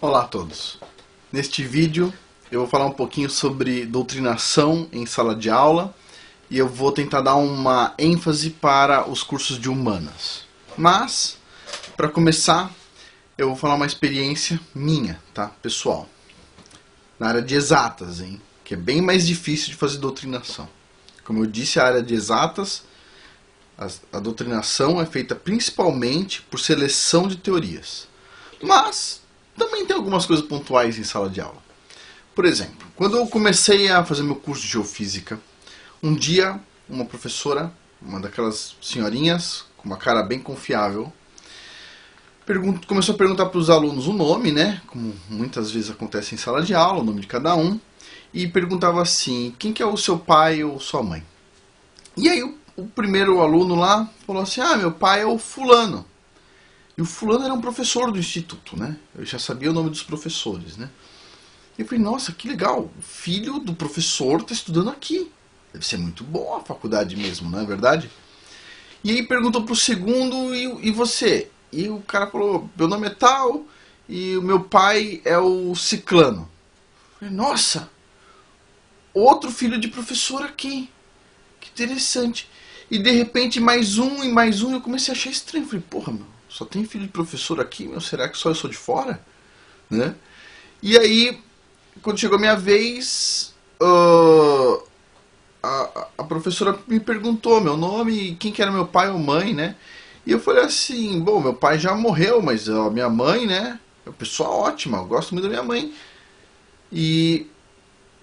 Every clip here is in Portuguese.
Olá a todos. Neste vídeo eu vou falar um pouquinho sobre doutrinação em sala de aula e eu vou tentar dar uma ênfase para os cursos de humanas. Mas, para começar, eu vou falar uma experiência minha, tá, pessoal? Na área de exatas, hein? Que é bem mais difícil de fazer doutrinação. Como eu disse, a área de exatas, a doutrinação é feita principalmente por seleção de teorias. Mas também tem algumas coisas pontuais em sala de aula. Por exemplo, quando eu comecei a fazer meu curso de geofísica, um dia uma professora, uma daquelas senhorinhas com uma cara bem confiável, começou a perguntar para os alunos o nome, né? Como muitas vezes acontece em sala de aula, o nome de cada um, e perguntava assim: quem que é o seu pai ou sua mãe? E aí o primeiro aluno lá falou assim: ah, meu pai é o fulano. E o fulano era um professor do instituto, né? Eu já sabia o nome dos professores, né? E eu falei: nossa, que legal, o filho do professor está estudando aqui. Deve ser muito boa a faculdade mesmo, não é verdade? E aí perguntou pro segundo: e você? E o cara falou: meu nome é tal e o meu pai é o ciclano. Eu falei: nossa, outro filho de professor aqui. Que interessante. E de repente mais um e mais um, eu comecei a achar estranho. Eu falei: porra, meu, só tem filho de professor aqui, meu, será que só eu sou de fora? Né? E aí, quando chegou a minha vez, a professora me perguntou meu nome, quem que era meu pai ou mãe, né? E eu falei assim: bom, meu pai já morreu, mas a minha mãe, né? É uma pessoa ótima, eu gosto muito da minha mãe. E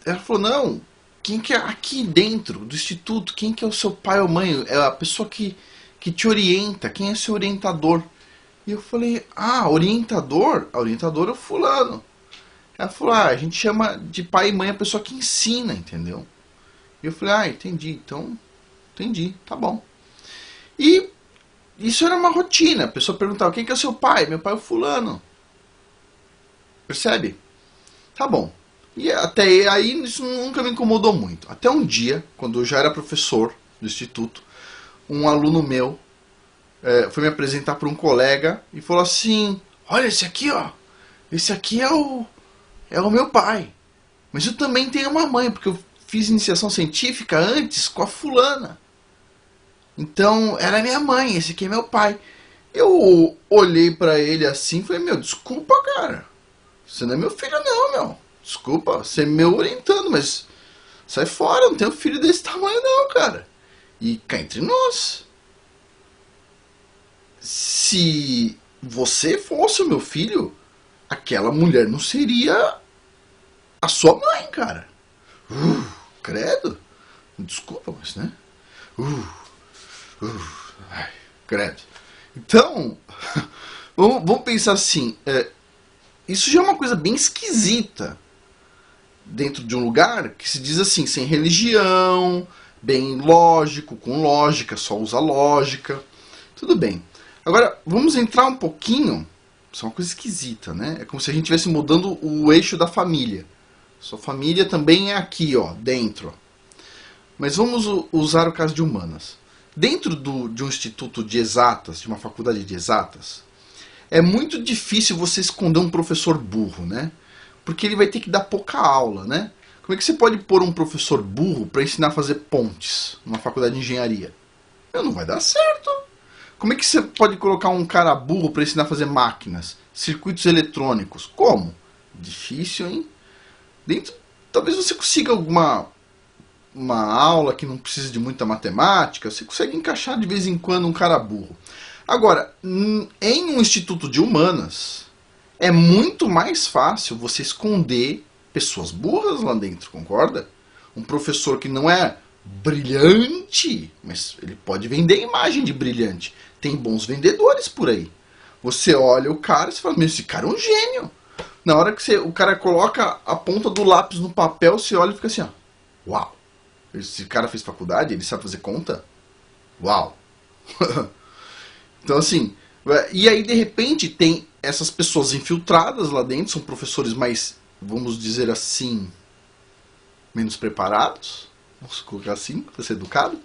ela falou: não, quem que é aqui dentro do instituto, quem que é o seu pai ou mãe? É a pessoa que te orienta, quem é seu orientador? E eu falei: ah, orientador? A orientadora é o fulano. Ela falou: ah, a gente chama de pai e mãe a pessoa que ensina, entendeu? E eu falei: ah, entendi, então, entendi, tá bom. E isso era uma rotina, a pessoa perguntava: quem que é o seu pai? Meu pai é o fulano. Percebe? Tá bom. E até aí isso nunca me incomodou muito. Até um dia, quando eu já era professor do instituto, um aluno meu foi me apresentar para um colega e falou assim: olha, esse aqui, ó, esse aqui é o meu pai. Mas eu também tenho uma mãe, porque eu fiz iniciação científica antes com a fulana. Então, ela é minha mãe, esse aqui é meu pai. Eu olhei para ele assim e falei: meu, desculpa, cara. Você não é meu filho não, meu. Desculpa, você é meu orientando, mas sai fora, eu não tenho filho desse tamanho não, cara. E cá entre nós, se você fosse o meu filho, aquela mulher não seria a sua mãe, cara. Credo. Desculpa, mas né? Ai, credo. Então, vamos pensar assim, isso já é uma coisa bem esquisita dentro de um lugar que se diz assim, sem religião, bem lógico, com lógica, só usa lógica. Tudo bem. Agora, vamos entrar um pouquinho. Isso é uma coisa esquisita, né? É como se a gente estivesse mudando o eixo da família. Sua família também é aqui, ó, dentro. Mas vamos usar o caso de humanas. Dentro de um instituto de exatas, de uma faculdade de exatas, é muito difícil você esconder um professor burro, né? Porque ele vai ter que dar pouca aula, né? Como é que você pode pôr um professor burro para ensinar a fazer pontes numa faculdade de engenharia? Não vai dar certo. Como é que você pode colocar um cara burro para ensinar a fazer máquinas, circuitos eletrônicos? Como? Difícil, hein? Talvez você consiga uma aula que não precisa de muita matemática, você consegue encaixar de vez em quando um cara burro. Agora, em um instituto de humanas, é muito mais fácil você esconder pessoas burras lá dentro, concorda? Um professor que não é brilhante, mas ele pode vender imagem de brilhante. Tem bons vendedores por aí. Você olha o cara e você fala: meu, esse cara é um gênio. Na hora que o cara coloca a ponta do lápis no papel, você olha e fica assim: ó, uau, esse cara fez faculdade, ele sabe fazer conta? Uau. Então assim, e aí de repente tem essas pessoas infiltradas lá dentro, são professores mais, vamos dizer assim, menos preparados, vamos colocar assim, para ser educado,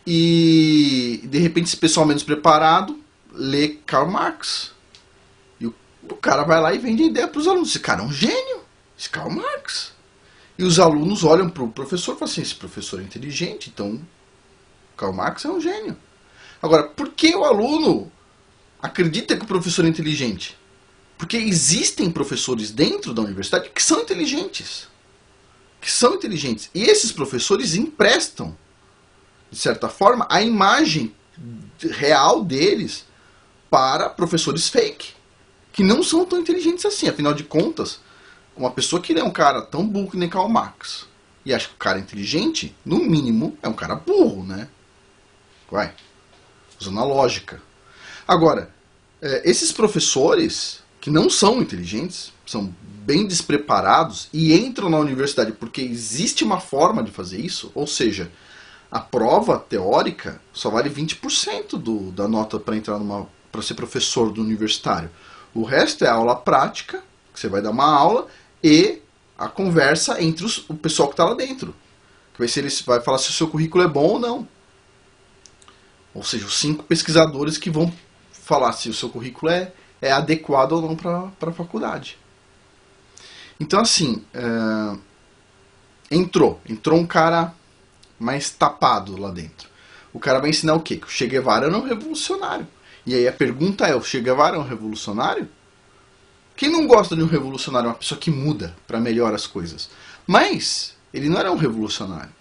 e de repente esse pessoal menos preparado lê Karl Marx. O cara vai lá e vende a ideia para os alunos. Esse cara é um gênio. Esse Karl Marx. E os alunos olham para o professor e falam assim, esse professor é inteligente, então Karl Marx é um gênio. Agora, por que o aluno acredita que o professor é inteligente? Porque existem professores dentro da universidade que são inteligentes. Que são inteligentes. E esses professores emprestam, de certa forma, a imagem real deles para professores fake, que não são tão inteligentes assim. Afinal de contas, uma pessoa que é um cara tão burro que nem Karl Marx e acha que o cara é inteligente, no mínimo, é um cara burro, né? Vai. Usando a lógica. Agora, esses professores que não são inteligentes, são bem despreparados e entram na universidade porque existe uma forma de fazer isso, ou seja, a prova teórica só vale 20% da nota para entrar para ser professor do universitário. O resto é a aula prática, que você vai dar uma aula, e a conversa entre o pessoal que está lá dentro. Que vai ser, ele vai falar se o seu currículo é bom ou não. Ou seja, os 5 pesquisadores que vão falar se o seu currículo é adequado ou não para a faculdade. Então, assim, entrou um cara mais tapado lá dentro. O cara vai ensinar o quê? Que o Che Guevara era um revolucionário. E aí a pergunta é, o Che Guevara é um revolucionário? Quem não gosta de um revolucionário? Uma pessoa que muda para melhor as coisas. Mas ele não era um revolucionário.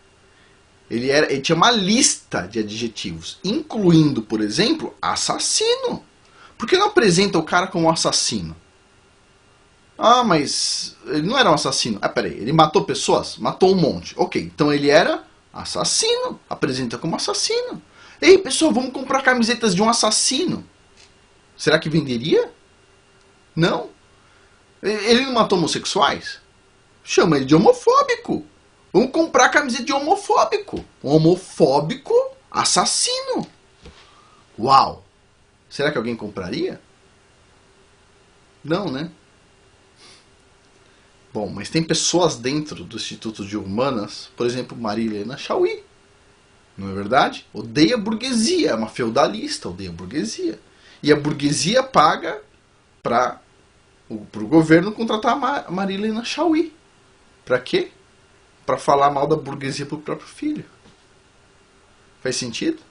Ele tinha uma lista de adjetivos, incluindo, por exemplo, assassino. Por que não apresenta o cara como assassino? Ah, mas ele não era um assassino. Ah, peraí, ele matou pessoas? Matou um monte. Ok, então ele era assassino. Apresenta como assassino. Ei, pessoal, vamos comprar camisetas de um assassino. Será que venderia? Não. Ele não matou homossexuais? Chama ele de homofóbico. Vamos comprar camiseta de homofóbico. Um homofóbico assassino. Uau! Será que alguém compraria? Não, né? Bom, mas tem pessoas dentro do Instituto de Humanas, por exemplo, Maria Helena Chauí. Não é verdade? Odeia a burguesia, é uma feudalista, odeia a burguesia. E a burguesia paga para o governo contratar a Maria Helena Chauí. Para quê? Para falar mal da burguesia pro próprio filho. Faz sentido?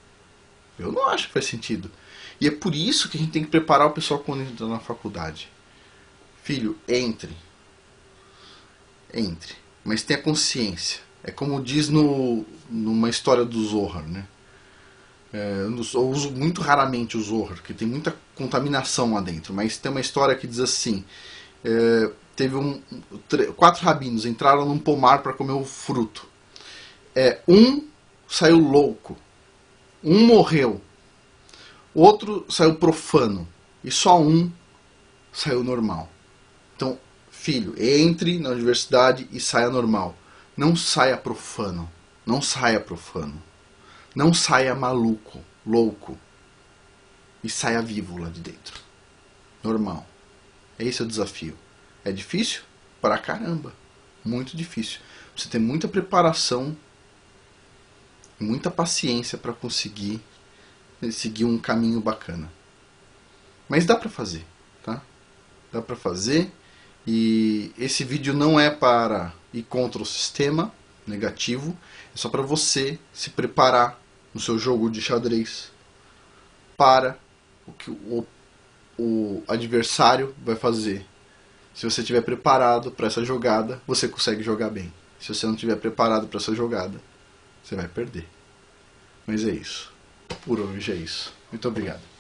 Eu não acho que faz sentido. E é por isso que a gente tem que preparar o pessoal quando entra na faculdade. Filho, entre. Entre. Mas tenha consciência. É como diz numa história do Zohar, né? Eu uso muito raramente o Zohar, porque tem muita contaminação lá dentro. Mas tem uma história que diz assim... teve 4 rabinos entraram num pomar para comer o fruto. Um saiu louco, um morreu, outro saiu profano e só um saiu normal. Então, filho, entre na universidade e saia normal. Não saia profano, não saia profano, não saia maluco, louco e saia vivo lá de dentro. Normal. Esse é o desafio. É difícil? Pra caramba. Muito difícil. Você tem muita preparação, muita paciência para conseguir seguir um caminho bacana. Mas dá pra fazer, tá? Dá pra fazer. E esse vídeo não é para ir contra o sistema negativo. É só para você se preparar no seu jogo de xadrez para o que o adversário vai fazer. Se você estiver preparado para essa jogada, você consegue jogar bem. Se você não estiver preparado para essa jogada, você vai perder. Mas é isso. Por hoje é isso. Muito obrigado.